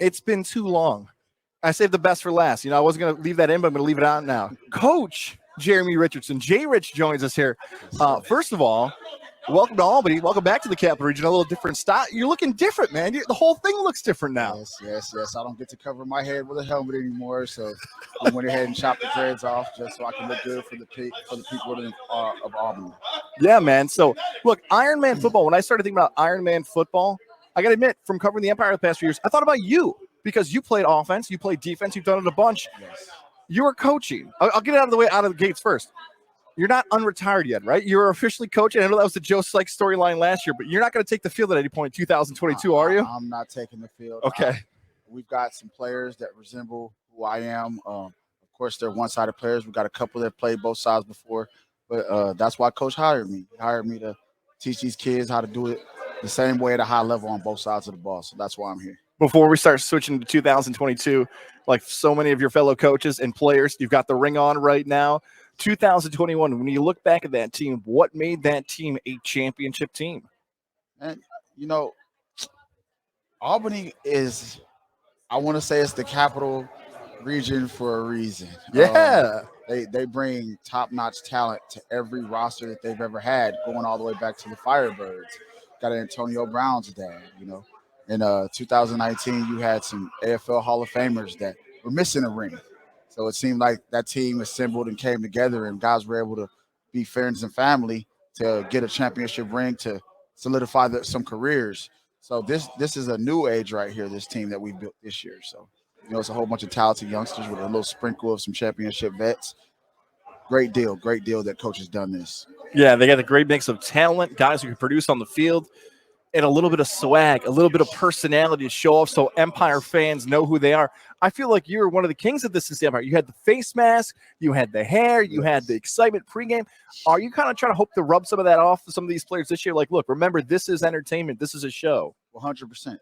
It's been too long. I saved the best for last. I wasn't going to leave that in, but I'm going to leave it out now. Coach Jeramie Richardson. J-Rich joins us here. First of all, welcome to Albany. Welcome back to the Capital Region. A little different style. You're looking different, man. The whole thing looks different now. Yes. I don't get to cover my head with a helmet anymore, so I went ahead and chopped the dreads off just so I can look good for the people of Albany. Yeah, man. So, look, Ironman football, when I started thinking about Ironman football, I got to admit, from covering the Empire the past few years, I thought about you because you played offense, you played defense, you've done it a bunch. Yes. You were coaching. I'll get it out of the gates first. You're not unretired yet, right? You're officially coaching. I know that was the Joe Sykes storyline last year, but you're not going to take the field at any point in 2022, are you? I'm not taking the field. Okay. We've got some players that resemble who I am. Of course, they're one-sided players. We've got a couple that played both sides before, but that's why Coach hired me. He hired me to teach these kids how to do it the same way at a high level on both sides of the ball. So that's why I'm here. Before we start switching to 2022, like so many of your fellow coaches and players, you've got the ring on right now. 2021, when you look back at that team, what made that team a championship team? And, Albany is, I want to say it's the capital region for a reason. Yeah. They bring top-notch talent to every roster that they've ever had, going all the way back to the Firebirds. Got Antonio Brown's dad, In 2019, you had some AFL Hall of Famers that were missing a ring. So it seemed like that team assembled and came together, and guys were able to be friends and family to get a championship ring to solidify some careers. So this is a new age right here, this team that we built this year. So, it's a whole bunch of talented youngsters with a little sprinkle of some championship vets. Great deal that Coach has done this. Yeah, they got a great mix of talent, guys who can produce on the field, and a little bit of swag, a little bit of personality to show off so Empire fans know who they are. I feel like you're one of the kings of this in the Empire. You had the face mask, you had the hair, you had the excitement pregame. Are you kind of trying to hope to rub some of that off of some of these players this year? Like, look, remember, this is entertainment. This is a show. 100%.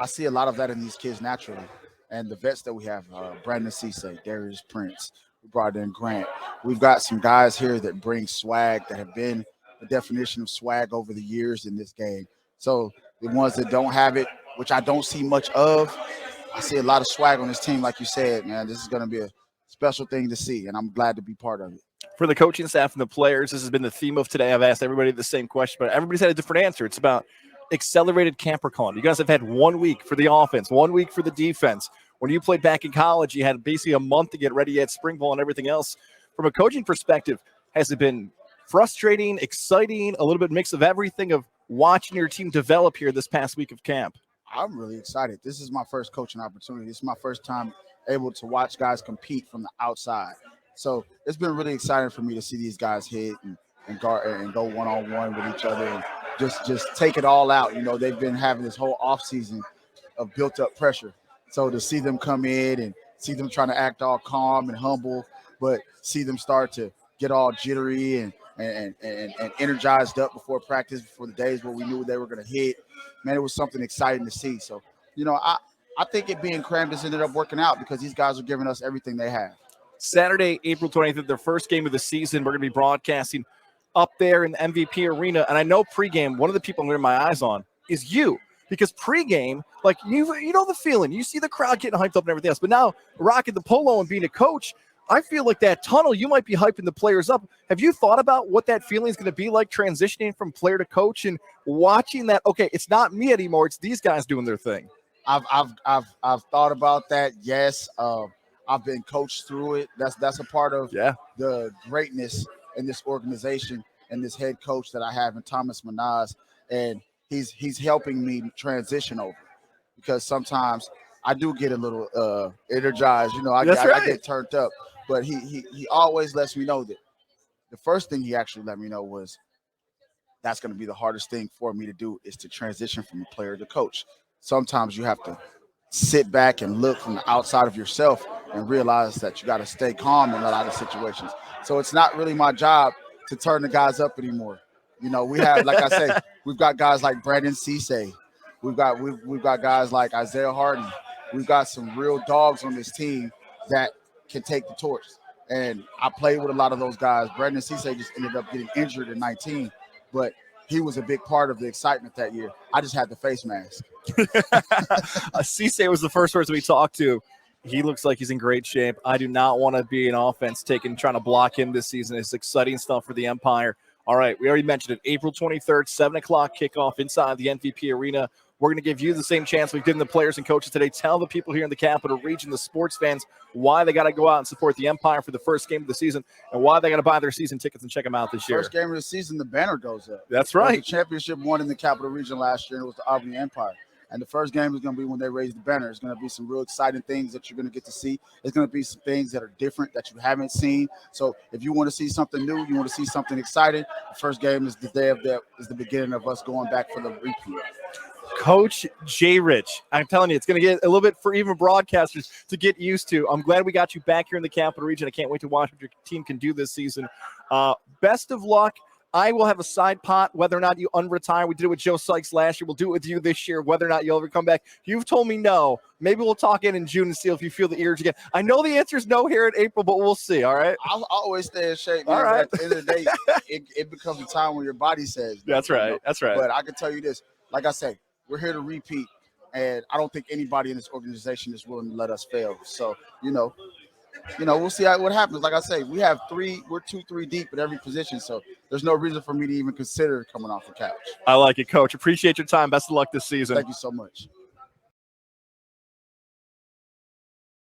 I see a lot of that in these kids naturally. And the vets that we have, Brandon Cisse, Darius Prince, we brought in Grant. We've got some guys here that bring swag, that have been the definition of swag over the years in this game. So the ones that don't have it, which I don't see much of, I see a lot of swag on this team. Like you said, man, this is going to be a special thing to see, and I'm glad to be part of it. For the coaching staff and the players, this has been the theme of today. I've asked everybody the same question, but everybody's had a different answer. It's about accelerated camp recon. You guys have had 1 week for the offense, 1 week for the defense. When you played back in college, you had basically a month to get ready. You had spring ball and everything else. From a coaching perspective, has it been frustrating, exciting, a little bit mix of everything of watching your team develop here this past week of camp? I'm really excited. This is my first coaching opportunity. This is my first time able to watch guys compete from the outside. So it's been really exciting for me to see these guys hit and go one-on-one with each other and just take it all out. They've been having this whole offseason of built-up pressure. So to see them come in and see them trying to act all calm and humble, but see them start to get all jittery and energized up before practice, before the days where we knew they were going to hit, man, it was something exciting to see. So, I think it being crammed has ended up working out because these guys are giving us everything they have. Saturday, April 20th, their first game of the season. We're going to be broadcasting up there in the MVP arena. And I know pregame, one of the people I'm going to my eyes on is you. Because pregame, like you know the feeling. You see the crowd getting hyped up and everything else. But now rocking the polo and being a coach, I feel like that tunnel, you might be hyping the players up. Have you thought about what that feeling is going to be like transitioning from player to coach and watching that? Okay, it's not me anymore; it's these guys doing their thing. I've thought about that. Yes, I've been coached through it. That's a part of the greatness in this organization and this head coach that I have in Thomas Manaz, and he's helping me transition over because sometimes I do get a little energized. I get turned up. But he always lets me know that the first thing he actually let me know was that's going to be the hardest thing for me to do is to transition from a player to coach. Sometimes you have to sit back and look from the outside of yourself and realize that you got to stay calm in a lot of situations. So it's not really my job to turn the guys up anymore. We have, like I say, we've got guys like Brandon Cisse. We've got guys like Isaiah Hardy. We've got some real dogs on this team that can take the torch. And I played with a lot of those guys. Brandon Cisse just ended up getting injured in 19, but he was a big part of the excitement that year. I just had the face mask. Cisse was the first person we talked to. He looks like he's in great shape. I do not want to be an offense trying to block him this season. It's exciting stuff for the Empire. All right, we already mentioned it. April 23rd, 7 o'clock kickoff inside the MVP Arena. We're going to give you the same chance we've given the players and coaches today. Tell the people here in the Capital Region, the sports fans, why they got to go out and support the Empire for the first game of the season and why they got to buy their season tickets and check them out this year. First game of the season, the banner goes up. That's right. The championship won in the Capital Region last year, and it was the Albany Empire. And the first game is going to be when they raise the banner. It's going to be some real exciting things that you're going to get to see. It's going to be some things that are different that you haven't seen. So if you want to see something new, you want to see something exciting, the first game is the beginning of us going back for the repeat. Coach J. Rich, I'm telling you, it's going to get a little bit for even broadcasters to get used to. I'm glad we got you back here in the Capital Region. I can't wait to watch what your team can do this season. Best of luck. I will have a side pot, whether or not you unretire. We did it with Joe Sykes last year. We'll do it with you this year, whether or not you'll ever come back. You've told me no. Maybe we'll talk in June and see if you feel the urge again. I know the answer is no here in April, but we'll see, all right? I'll always stay in shape, man. All right. At the end of the day, it becomes a time when your body says no. That's right. That's right. But I can tell you this. Like I say, we're here to repeat, and I don't think anybody in this organization is willing to let us fail. So, we'll see what happens. Like I say, we're 2-3 deep at every position, so there's no reason for me to even consider coming off the couch. I like it, Coach. Appreciate your time. Best of luck this season. Thank you so much.